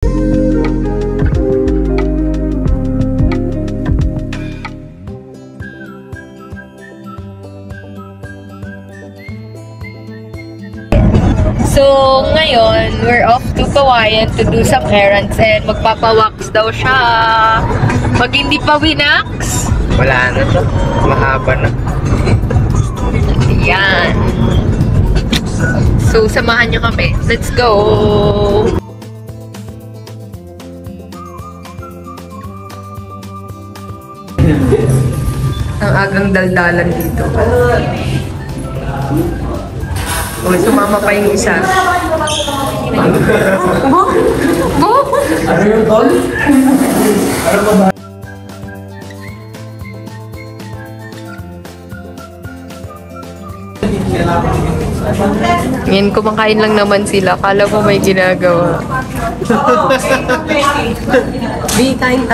So, ngayon, we're off to Kawayan to do some errands and magpapawax daw siya. Pag hindi pa winax, wala na to. Mahaba na. Yan. So, samahan nyo kami. Let's go! Ang agang daldalan dito. O, sumama pa yung isa. Bo? Bo? Ano yung tol? Ano ba ba? Ngayon, kumakain lang naman sila. Kala mo may ginagawa. Be kind.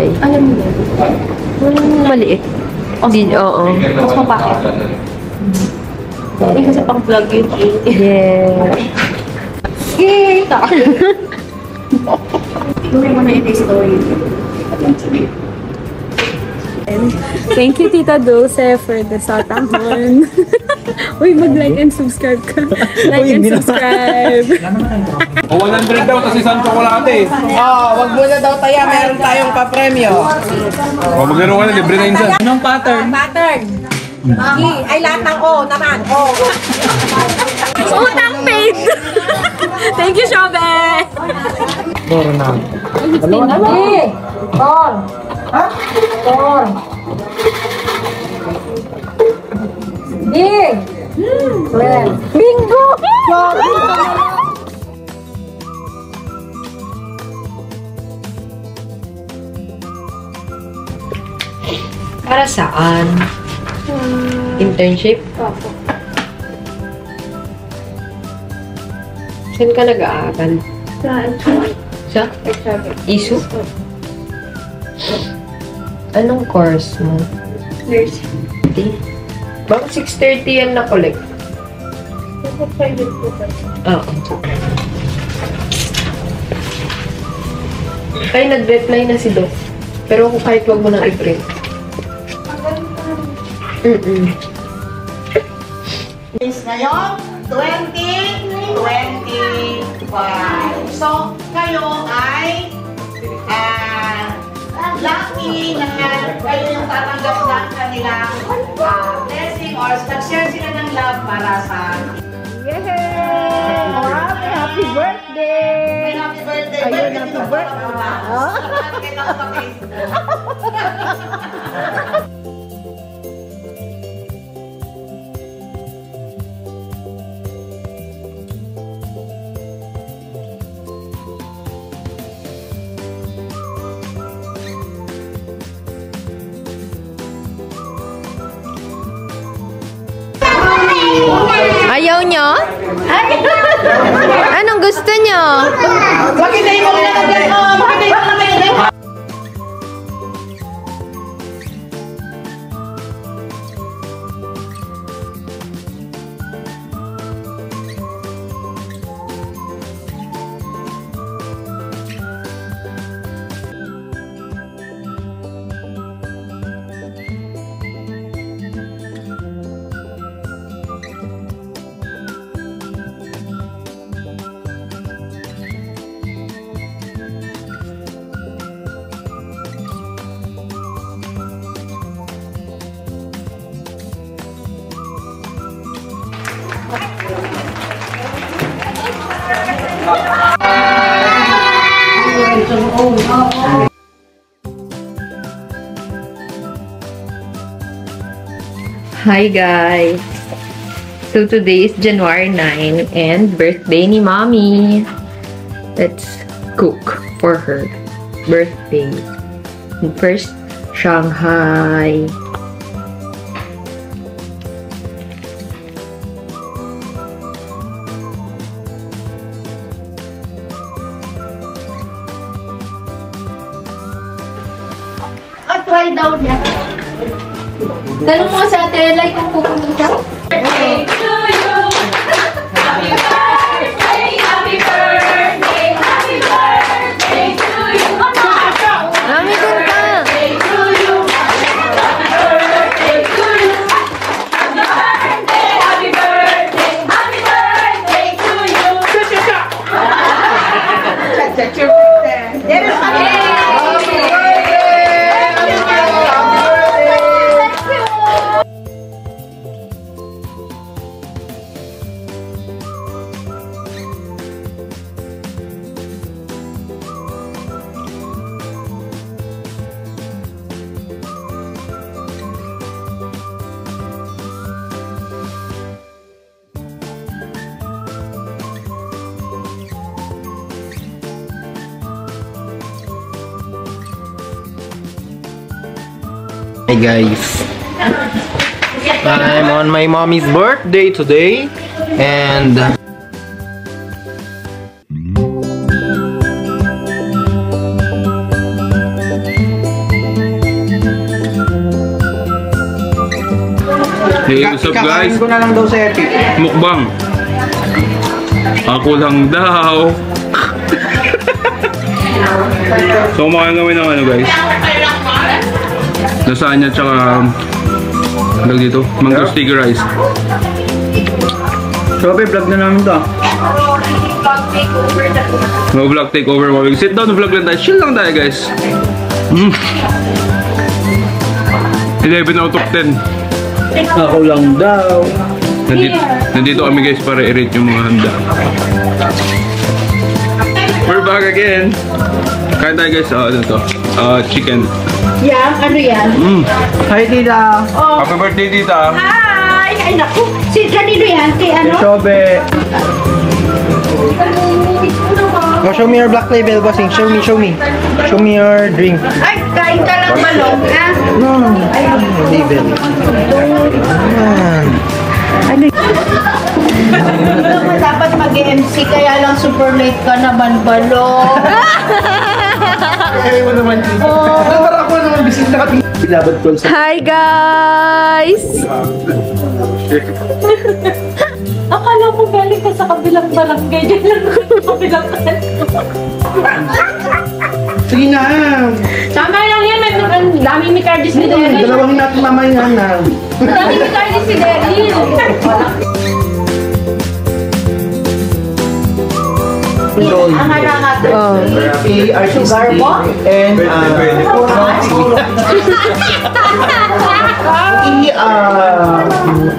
Ay, alam mo yun? Maliit. Oo. Mas mapakit. Hindi kasi pang vlog yun. Yeah. Yay! Lumin mo na yung story. Thank you, Tita Dulce, for the satanghon. Uy, mag-like and subscribe ka. Like and subscribe. O 100 daw kasi isang tsokolate. Wag muna daw tayo. Meron tayong pa-premyo. O maglaro ka na, libre na insan. Anong pattern? Pattern! Ay, lahat ng O naman. O. Utang paid! Thank you, Shobe! Doro na. Hey! Tor! Tor! Big! Bingo! Para saan? Internship? Saan ka nag-aaral? Sa? ISU? Anong course mo? Nursing. Bakit 6:30 yan na-collect? Oo. Ay, nag-reply na si Doc. Pero kahit wag mo nang i-print. Ngayon, 2025. So, kayo ay lucky na kayo yung tatanggap ng kanilang blessing or nag-share sila ng love para sa Yay! Happy birthday! Happy birthday! Ayun, happy birthday! Ayaw nyo? Anong gusto nyo? Bakit na yung mga Hi guys! So today is January 9 and birthday ni Mommy. Let's cook for her birthday. First, Shanghai. Try daw niya. Tanong mo sa ate, like kung pupunta siya. Birthday to you! Happy birthday! Happy birthday! Happy birthday to you! Mami, dun ka! Birthday to you! Happy birthday to you! Happy birthday! Happy birthday! Happy birthday to you! Hey guys, I'm on my mommy's birthday today, and Hey, what's up guys? kakain ko na lang daw sa Epic. Mukbang. Ako lang daw. So, kumakain kami ng ano guys. Lasagna tsaka dito, mango sticky rice. Sobe, vlog na namin to. No vlog takeover. Sit down, vlog lang tayo. Chill lang tayo guys. 11 out of 10. Ako lang daw. Nandito kami guys para i-rate yung mga handa. We're back again. Kain tayo guys. Ano to? Chicken. Yeah, ano yan? Hi tita. Happy birthday tita. Hi! Ay, naku! Si kanino yan? Kay ano? Sobe. Oh, show me your black label, bossing. Show me. Show me your drink. Ay, kain ka lang balong, ha? No. Label. Ano naman dapat mag-MC, kaya lang super late ka naman, balong. Kaya mo naman. Para ako naman bisita ka. Pinabot ko sa... Hi guys! Akala mo galing ka sa kabilang barangay. Diyan lang ako sa kabilang barangay. Sige na. Tama lang yan. May daming may cardis ni Daryl. Dalawang natin mamayan na. Daming may cardis si Daryl. Ang harangat. RCC and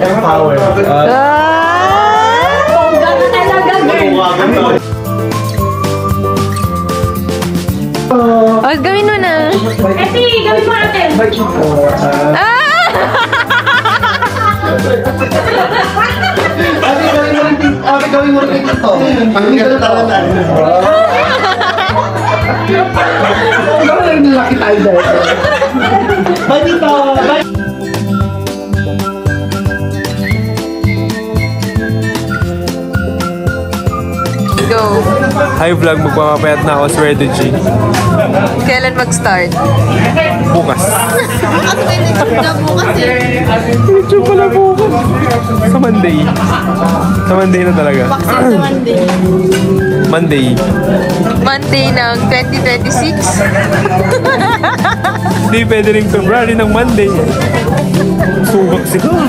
Empower. Oh, gawin mo na. Eti, gawin mo natin. Gawin mo rin ito. Ang ganda talaga. Gawin rin laki tayo dahil. Bye dito. Bye. Go. Hi vlog, magpapapayat na ako sa Ready G. Kailan mag-start? Bukas. YouTube pala bukas. Sa Monday. Sa Monday na talaga. Monday. Monday ng 2026? Hindi pwede rin February ng Monday. Subak sila.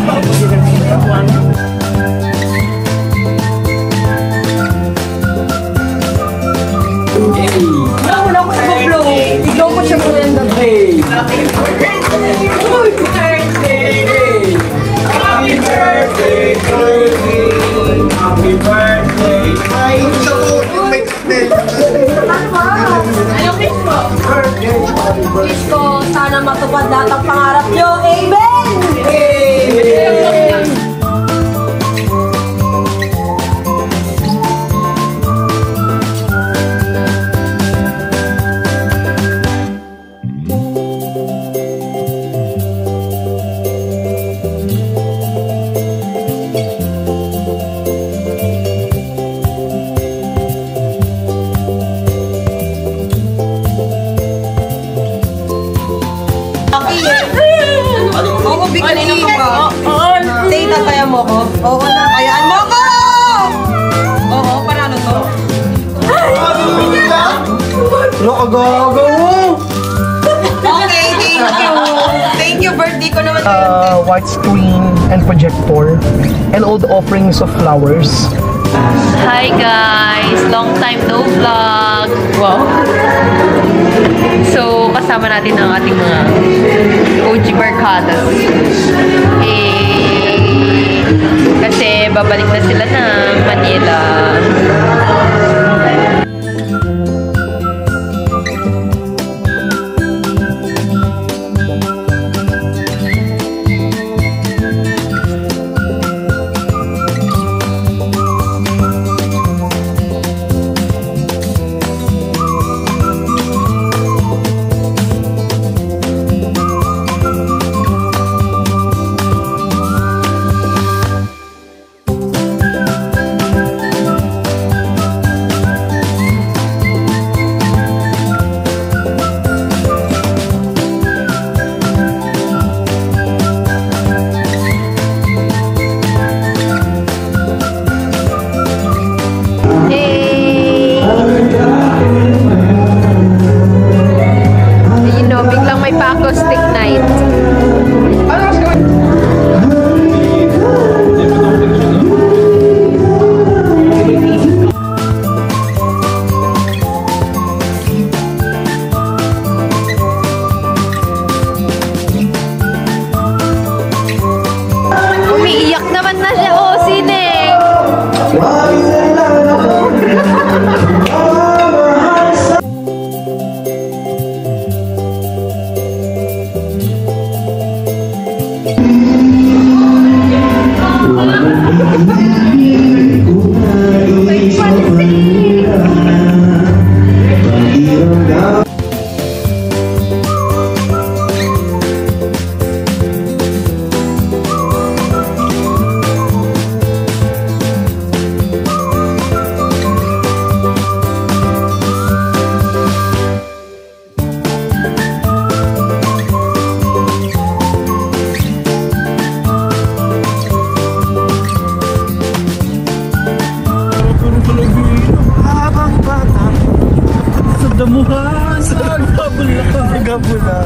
Wala ko sa blow. Ikaw ko siya muna yung Happy birthday! Happy birthday to you! Happy birthday! Wish ko sana matupad lahat ang pangarap nyo. Amen! Amen! Oo, bigyan ka ba? Oo. Say, tataya mo ko. Oo na, kayaan mo ko! Oo, parano to? Nakagago! Okay, thank you. Thank you, birthday ko naman. White screen and projector and all the offerings of flowers. Hi guys! Long time no vlog! Wow! So, kasama natin ang ating mga OG barkadas. Kasi babalik na sila ng Manila. Biglang may pa-acoustic night. Umiiyak naman na siya, oh, Sineng! Damuhan sa gabula.